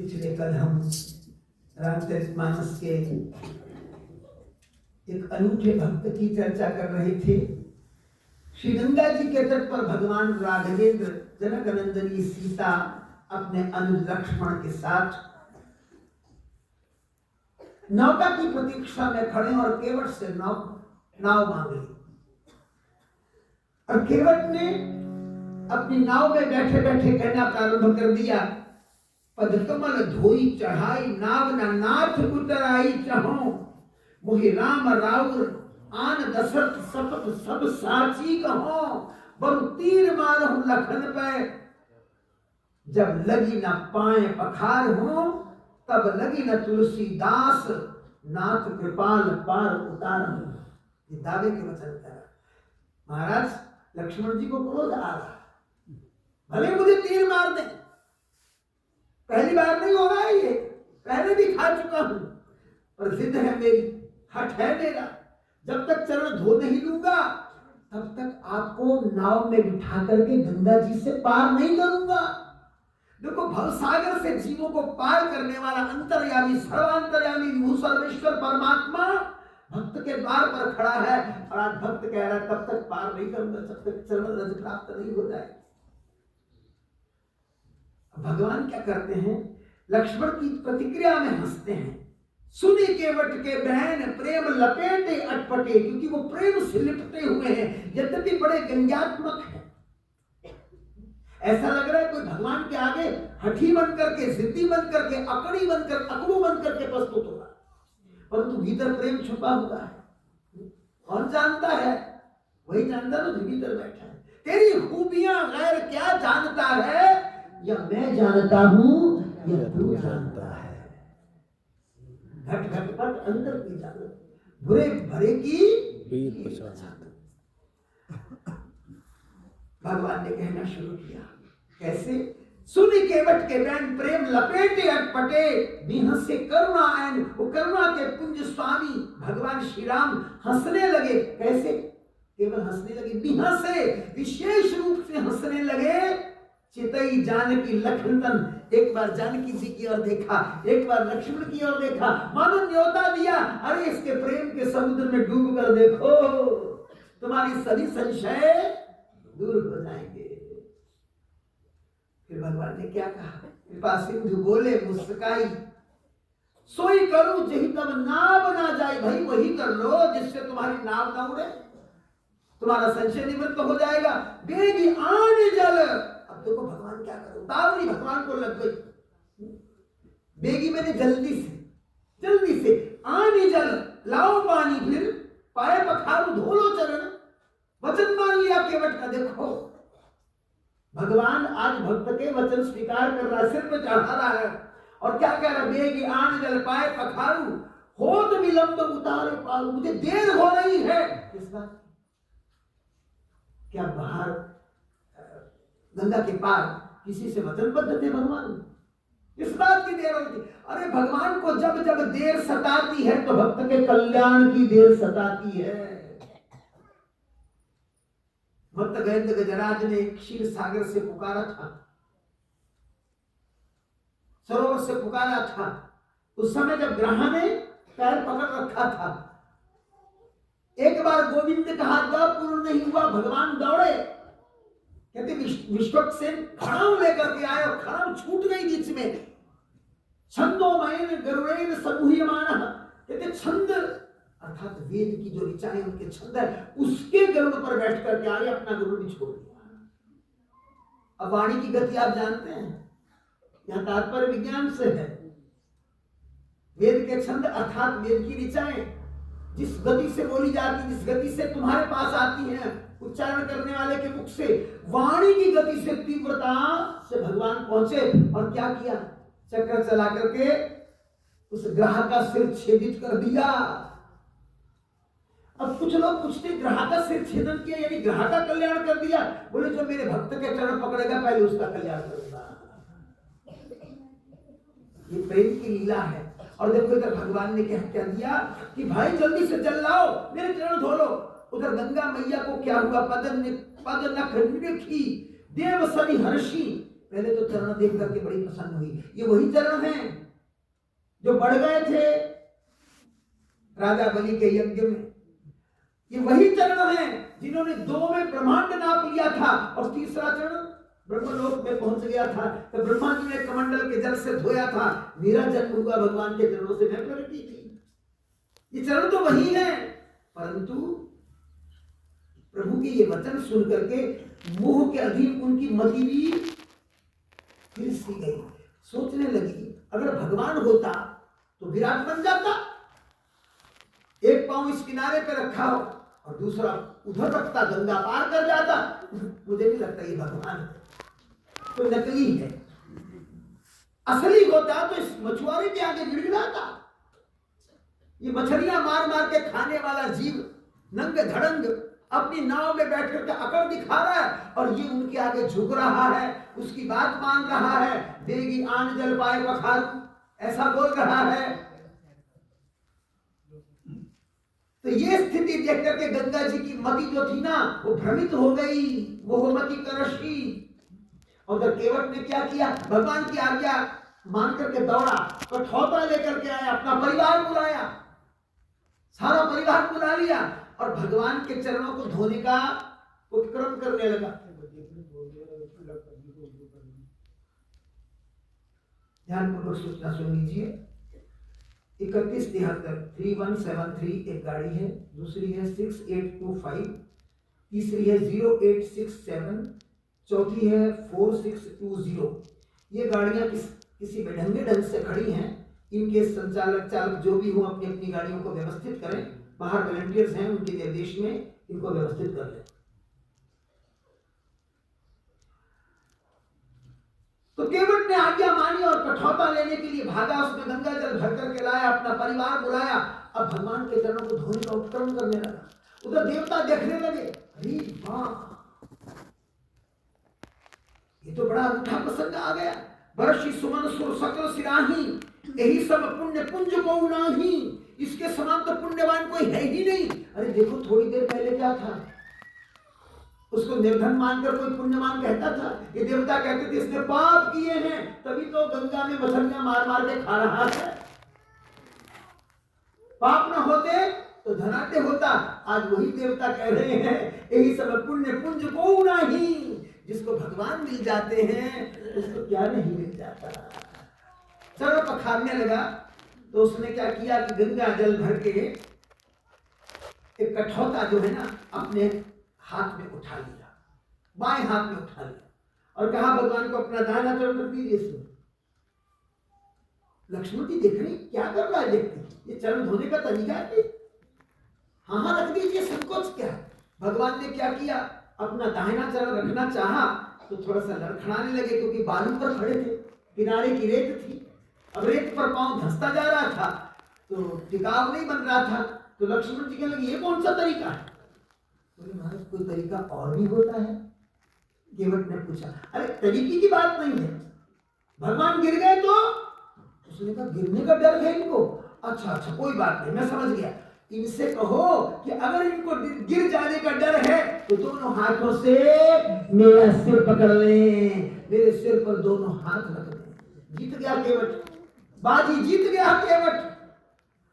पिछले कल हम रामचरितमानस के एक अनूठे भक्त की चर्चा कर रहे थे। श्री गंगा जी के तट पर भगवान राघवेंद्र जनक नंदनी सीता अपने अनुज लक्ष्मण के साथ नौका की प्रतीक्षा में खड़े और केवट से नाव मांग ली। और केवट ने अपनी नाव में बैठे बैठे कहना प्रारंभ कर दिया, पदकमल धोई चढ़ाई नाव न नाथ उतराई चहो, मोहि राम राउर आन दशरथ सपथ सब साची कहो, बरु तीर मारहु लखन पे, जब लगी न पाए पखार हो, तब लगी न तुलसीदास, नाथ कृपाल पार उतार। ये दावे के वचन करा। महाराज लक्ष्मण जी को क्रोध आ रहा, भले मुझे तीर मार दे, पहली बार नहीं हो रहा है ये, पहले भी खा चुका हूं, पर जिद है मेरी, हट है मेरा, जब तक चरण धो नहीं लूंगा तब तक आपको नाव में बिठा करके गंगा जी से पार नहीं करूंगा। देखो भवसागर से जीवों को पार करने वाला अंतर्यामी सर्वांतर्यामी विभु सर्वेश्वर परमात्मा भक्त के द्वार पर खड़ा है, और आज भक्त कह रहा है तब तक पार नहीं करूंगा जब तक चरण रज प्राप्त नहीं हो जाए। भगवान क्या करते हैं, लक्ष्मण की प्रतिक्रिया में हंसते हैं। सुनी केवट के बहन प्रेम लपेटे अटपटे, क्योंकि वो प्रेम से लिपटे हुए हैं, यद्यपि बड़े व्यंग्यात्मक हैं। ऐसा लग रहा है कोई भगवान के आगे हठी बन करके, जिद्दी बन करके, अकड़ी बनकर, अकड़ू बन करके प्रस्तुत हो रहा, परंतु भीतर प्रेम छुपा हुआ है। कौन जानता है? वही जानता है जो भीतर बैठा है। तेरी खूबियां गैर क्या जानता है, या मैं जानता हूं या तू जानता है। घट घट पट अंदर की जानत, बुरे भरे की पीर पहचान। भगवान ने कहना शुरू किया, कैसे? सुनी केवट के बैन प्रेम लपेटे अटपटे, बिहसे करुणा एन, वो करुणा के पुंज स्वामी भगवान श्री राम हंसने लगे। कैसे? केवल हंसने लगे, बिहसे विशेष रूप से हंसने लगे। चितई जानकी लखनतन, एक बार जानकी जी की ओर देखा, एक बार लक्ष्मण की ओर देखा, मानो न्योता दिया, अरे इसके प्रेम के समुद्र में डूब कर देखो, तुम्हारी सभी संशय दूर हो जाएंगे। फिर भगवान ने क्या कहा, कृपा सिंधु बोले मुस्काई, सोई करूं जही तब नाव ना जाए। भाई वही कर लो जिससे तुम्हारी नाव ना उड़े, तुम्हारा संशय निवृत्त हो जाएगा। बेगी आने जल, अब देखो भगवान क्या करे, उतावली भगवान को लग गई। बेगी मैंने जल्दी से आने जल, लाओ पानी, फिर पाए पखारू धो लो चरण। वचन मान लिया केवट का। देखो भगवान आज भक्त के वचन स्वीकार कर रहा, सिर पे चढ़ा रहा है, और क्या कह रहा, बेगी आन जल पाए पखारू, होत विलंब उतारे पारू। मुझे देर हो रही है। किस बात? क्या बाहर गंगा के पार किसी से वचनबद्ध थे भगवान? इस बात की देर होती। अरे भगवान को जब जब देर सताती है तो भक्त के कल्याण की देर सताती है। भक्त गजेंद्र गजराज ने क्षीर सागर से पुकारा था, सरोवर से पुकारा था, उस समय जब ग्रहा ने पैर पकड़ रखा था। एक बार गोविंद का हाथ पूर्ण नहीं हुआ, भगवान दौड़े, कहते विश्वक्सेन खड़ाऊ लेकर के आए, और खड़ाऊ छूट गई बीच में। छंदोमयन गरुड़ेन समूह्यमानः, कहते छंद अर्थात वेद की जो ऋचाएं उनके छंद है, उसके गरुड़ पर बैठ करके आए, अपना गरुड़ भी छोड़ दिया। अब वाणी की गति आप जानते हैं, यहां तात्पर्य विज्ञान से है। वेद के छंद अर्थात वेद की ऋचाएं जिस गति से बोली जाती, जिस गति से तुम्हारे पास आती हैं उच्चारण करने वाले के मुख से, वाणी की गति से, तीव्रता से भगवान पहुंचे, और क्या किया, चक्र चला करके उस ग्रह का सिर छेदित कर दिया। अब कुछ लोग पूछते, ग्रह का सिर छेदन किया यानी ग्रह का कल्याण कर दिया? बोले जो मेरे भक्त के चरण पकड़ेगा पहले उसका कल्याण करूंगा। ये प्रेम की लीला है। और देखो इधर भगवान ने क्या दिया कि भाई जल्दी से जल लाओ, मेरे चरण धो लो। उधर गंगा मैया को क्या हुआ, पद नख निरखी देव सनि हर्षी, पहले तो चरण देख करके बड़ी प्रसन्न हुई। ये वही चरण हैं जो बढ़ गए थे राजा बलि के यज्ञ में। ये वही चरण हैं जिन्होंने 2 में ब्रह्मांड नाप लिया था और तीसरा चरण ब्रह्मलोक में पहुंच गया था। तो ब्रह्मा जी ने कमंडल के जल से धोया था, मेरा जन्म हुआ भगवान के चरणों से, मैं प्रगति थी। ये चरण तो वही है, परंतु प्रभु के ये वचन सुन करके मोह के अधीन उनकी मति भी फिर सी गई। सोचने लगी अगर भगवान होता तो विराट बन जाता, एक पांव इस किनारे पे रखा हो और दूसरा उधर रखता, गंगा पार कर जाता। मुझे नहीं लगता ये भगवान है, तो नकली है। असली होता तो इस मछुआरे के आगे गिड़गिड़ाता। ये मछलियां मार मार के खाने वाला जीव नंग धड़ंग अपनी नाव में बैठ करके अकड़ दिखा रहा है और ये उनके आगे झुक रहा है, उसकी बात मान रहा है। देगी आन जल पाए पखारू, ऐसा बोल रहा है। तो ये स्थिति देख करके गंगा जी की मति जो थी ना, वो भ्रमित हो गई, मोहमती करशी। और जब केवट ने क्या किया, भगवान की आज्ञा मान करके दौड़ा, कठौता लेकर के आया, अपना परिवार बुलाया, सारा परिवार बुला लिया और भगवान के चरणों को धोने का उपक्रम करने लगा। ध्यानपूर्वक सूचना सुन लीजिए। 3173 3173 एक गाड़ी है, दूसरी है 6825, तीसरी है 0867, चौथी है 4620। ये गाड़ियां किसी बेढंगे ढंग से खड़ी हैं। इनके संचालक चालक जो भी हो अपनी अपनी गाड़ियों को व्यवस्थित करें। बाहर वॉलंटियर्स हैं, उनके निर्देश में इनको व्यवस्थित कर लें। तो केवट ने आज्ञा मानी और कठौता लेने के लिए भागा। उसने गंगा जल भर करके लाया, अपना परिवार बुलाया, अब भगवान के चरणों को धोने का उपक्रम करने लगा। उधर देवता देखने लगे, अरे वाह, ये तो बड़ा अनूठा प्रसंग आ गया। बरसी सुमन सुर सकल सिराही, यही सब पुण्य पुंज को नाही, इसके समान तो पुण्यवान कोई है ही नहीं। अरे देखो थोड़ी देर पहले क्या था, उसको निर्धन मानकर कोई पुण्यवान कहता था। ये देवता कहते थे इसने पाप किए हैं, तभी तो गंगा में मछलियां मार मार के खा रहा है। पाप न होते तो धनाढ्य होता। आज वही देवता कह रहे हैं यही सब पुण्य पुंज को नहीं, जिसको भगवान मिल जाते हैं उसको क्या नहीं मिल जाता। चरण पखारने लगा तो उसने क्या किया कि गंगा जल भर के एक कठौता जो है ना अपने हाथ में उठा लिया, बाएं हाथ में उठा लिया और कहा भगवान को अपना दाहिना चरण रख दीजिए इसमें। लक्ष्मण जी देख रही क्या कर रहा है व्यक्ति, ये चरण धोने का तरीका है। हाँ रख दीजिए, संकोच क्या है। भगवान ने क्या किया, अपना दाहिना चरण रखना चाहा तो थोड़ा सा लड़खड़ाने लगे, क्योंकि बालू पर खड़े थे, किनारे की रेत थी। अब रेत पर पांव धंसता जा रहा था तो टिकाव नहीं बन रहा था। तो लक्ष्मण जी कहने लगे ये कौन सा तरीका है। बोले महाराज कोई तरीका और भी होता है। केवट ने पूछा, अरे तरीके की बात नहीं है, भगवान गिर गए तो। उसने कहा गिरने का डर है इनको। अच्छा कोई बात नहीं, मैं समझ गया। इनसे कहो कि अगर इनको गिर जाने का डर है तो दोनों हाथों से मेरा सिर पकड़ लें, मेरे सिर पर दोनों हाथ रख दें। जीत गया केवट, बाजी जीत गया केवट।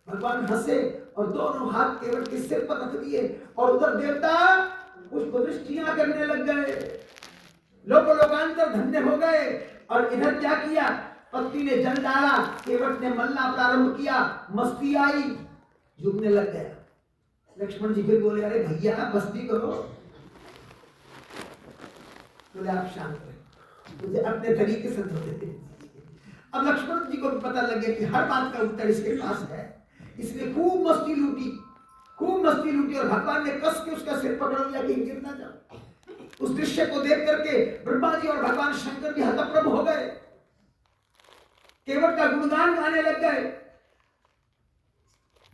भगवान हंसे और दोनों हाथ केवट के सिर पर रख दिए और उधर देवता उसको दृष्टियां करने लग गए, लोकांतर धन्य हो गए। और इधर क्या किया, पत्नी ने जल डाला, केवट ने मलना प्रारंभ किया, मस्ती आई, झुकने लग गया। लक्ष्मण जी फिर बोले अरे भैया मस्ती करो। बोले आप शांत रहे, मुझे अपने तरीके से धोते। अब लक्ष्मण जी को पता लग गया कि हर बात का उत्तर इसके पास है। इसने खूब मस्ती लूटी और भगवान ने कस के उसका सिर पकड़ लिया कि गिर ना जाओ। उस दृश्य को देख करके ब्रह्मा जी और भगवान शंकर भी हतप्रभ हो गए, केवट का गुणगान गाने लग गए।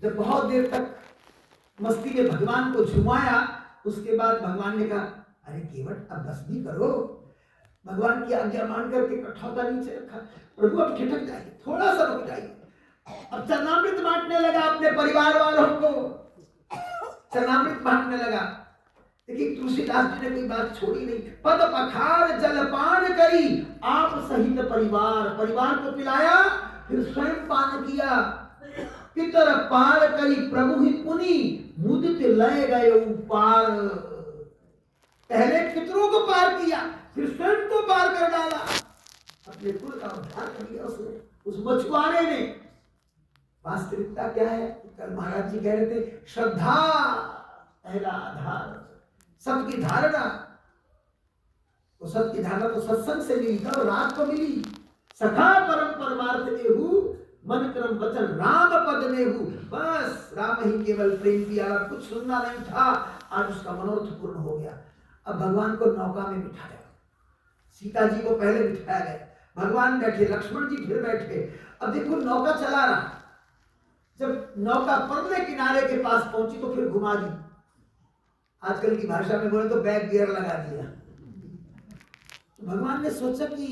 जब बहुत देर तक मस्ती में भगवान को झुमाया, उसके बाद भगवान ने कहा अरे केवट अब बस भी करो। भगवान की आज्ञा मान करके कठौता नीचे रखा। प्रभु अब ठिठक जाइए, थोड़ा सा रुक जाइए। अब चरणामृत बांटने लगा अपने परिवार वालों को, चरणामृत बांटने लगा। देखिए तुलसीदास जी ने कोई बात छोड़ी नहीं। पद पखार जलपान करी आप सहित परिवार, परिवार को पिलाया फिर स्वयं पान किया। पितर पार करी प्रभु ही पुनि मुदित लय गए पार। पहले पितरों को पार किया फिर स्वयं को पार कर डाला, अपने कुल का उद्धार कर दिया उसने, उस मछुआरे ने। वास्तविकता क्या है? कल महाराज जी कह रहे थे श्रद्धा पहला आधार, सत्य की धारणा। वो सत्य की धारणा तो सत्संग से मिली, कब रात को मिली। सखा परम परमार्थ एहू मन क्रम वचन राम पद नेहू। बस राम ही केवल प्रेम किया, कुछ सुनना नहीं था। आज उसका मनोरथ पूर्ण हो गया। अब भगवान को नौका में बिठाया, सीता जी को पहले बिठाया गया, भगवान बैठे, लक्ष्मण जी फिर बैठे। अब देखो नौका चला रहा, जब नौका परले किनारे के पास पहुंची तो फिर घुमा दी। आजकल की भाषा में बोले तो बैक गियर लगा दिया। तो भगवान ने सोचा कि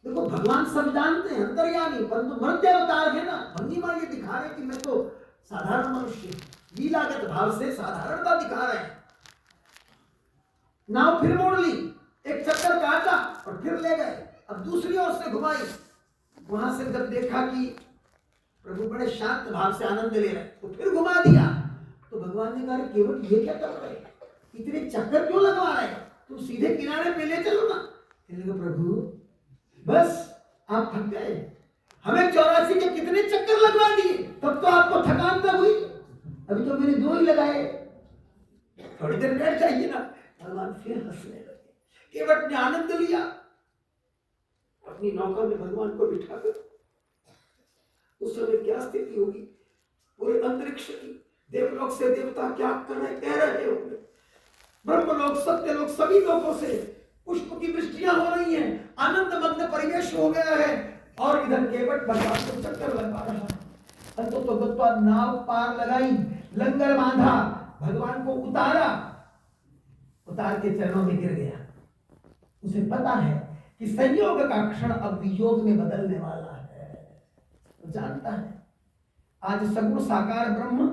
देखो भगवान सब जानते हैं, अंतर्यामी, परंतु मध्य अवतार है ना। भंगिमा ये दिखा रहे कि मैं तो साधारण मनुष्य, लीलागत भाव से साधारणता दिखा रहे हैं। नाव फिर मोड़ ली, एक चक्कर काटा और फिर ले गए। अब दूसरी ओर से घुमाई, वहां से जब देखा कि प्रभु बड़े शांत भाव से आनंद ले रहे तो फिर घुमा दिया। तो भगवान ने कहा केवल ये क्या कर रहे, इतने चक्कर क्यों लगवा रहे, तुम सीधे किनारे पे ले चलो ना। प्रभु बस आप थक गए, हमें 84 के कितने चक्कर लगवा दिए, तब तो आपको थकान तक हुई, अभी तो मैंने 2 ही लगाए, थोड़ी देर बैठ जाइए ना। भगवान फिर हंसने लगे। केवट ने आनंद लिया, अपनी नौका में भगवान को बिठाकर। उस समय क्या स्थिति होगी, पूरे अंतरिक्ष की, देवलोक से देवता क्या कह रहे होंगे, ब्रह्मलोक, सत्यलोक, सभी लोगों से पुष्प की वृष्टियां हो रही हैं, आनंद मग्न परिवेश हो गया है। और इधर केवट भगवान को चक्कर लगवा रहा है। अंततः नाव पार लगाई, लंगर बांधा, भगवान को उतारा, उतार के चरणों में गिर गया। उसे पता है कि संयोग का क्षण अब वियोग में बदलने वाला है। तो जानता है आज सगुण साकार ब्रह्म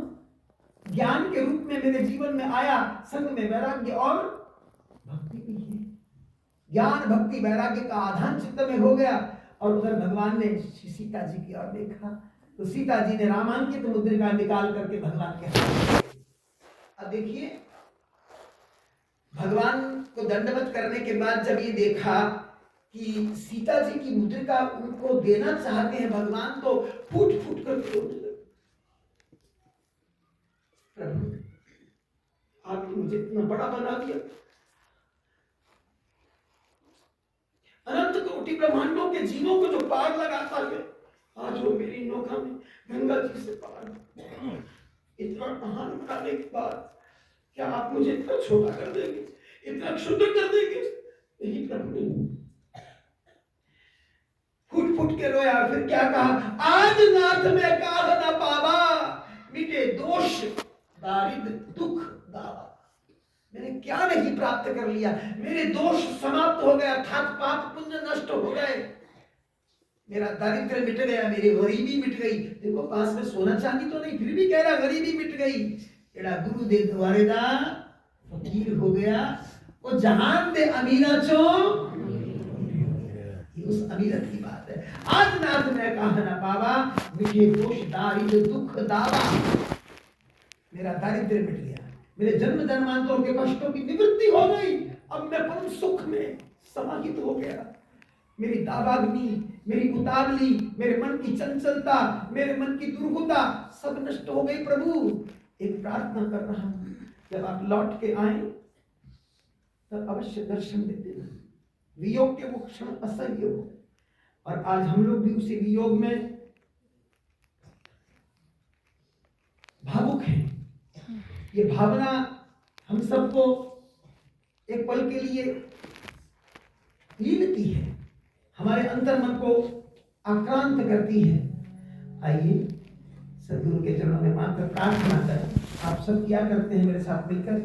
ज्ञान के रूप में मेरे जीवन में आया, संग में वैराग्य और भक्ति भी है। ज्ञान भक्ति वैराग्य का आधान चित्त में हो गया। और उधर भगवान ने सीता जी की ओर देखा तो सीता जी ने रामांकित मुद्रिका निकाल करके भगवान के हाथ। अब देखिए भगवान को दंडवत करने के बाद जब ये देखा कि सीता जी की मुद्रिका उनको देना चाहते हैं भगवान, तो फूट फूट कर रोने लगे। प्रभु आपने मुझे इतना बड़ा बना दिया, अनंत कोटि ब्रह्मांडों के जीवों को जो पार लगाता है, आज वो मेरी नौका में गंगा जी से पार। इतना महान बनाने के बाद क्या आप मुझे इतना छोटा कर देंगे, इतना क्षुद्र कर देंगे? यही प्रभु ने फूट फूट के रोया। फिर क्या कहा, आज नाथ में काह न पावा, मिटे दोष दारिद्र दुख दावा। मैंने क्या नहीं प्राप्त कर लिया, मेरे दोष समाप्त हो गया, अर्थात पाप पुण्य नष्ट हो गए, मेरा दारिद्र्य मिट गया, मेरी गरीबी मिट गई। देखो पास में सोना चांदी तो नहीं, फिर भी कह रहा गरीबी मिट गई। एड़ा गुरु दे द्वारे दा फकीर हो गया, वो जहान दे अमीरा चो, उस अमीरत की बात है। आज नाथ में कहा न पावा, मिटे दोष दारिद्र दुख दावा। मेरा दारिद्र्य मिट गया, मेरे जन्म जन्मांतरों के कष्टों की निवृत्ति हो गई, अब मैं परम सुख में समाहित हो गया। मेरी दावाग्नि, मेरी उतावली, मेरे मन की चंचलता, मेरे मन की दुर्गुता सब नष्ट हो गई। प्रभु एक प्रार्थना कर रहा हूं, जब आप लौट के आए तब अवश्य दर्शन दे देना। वियोग के वो क्षण असह्य हो, और आज हम लोग भी उसी वियोग में भावुक हैं। ये भावना हम सबको एक पल के लिए लीनती है, हमारे अंतर मन को आक्रांत करती है। आइए सदगुरु के चरणों में मात्र प्रार्थना करें। आप सब क्या करते हैं मेरे साथ मिलकर?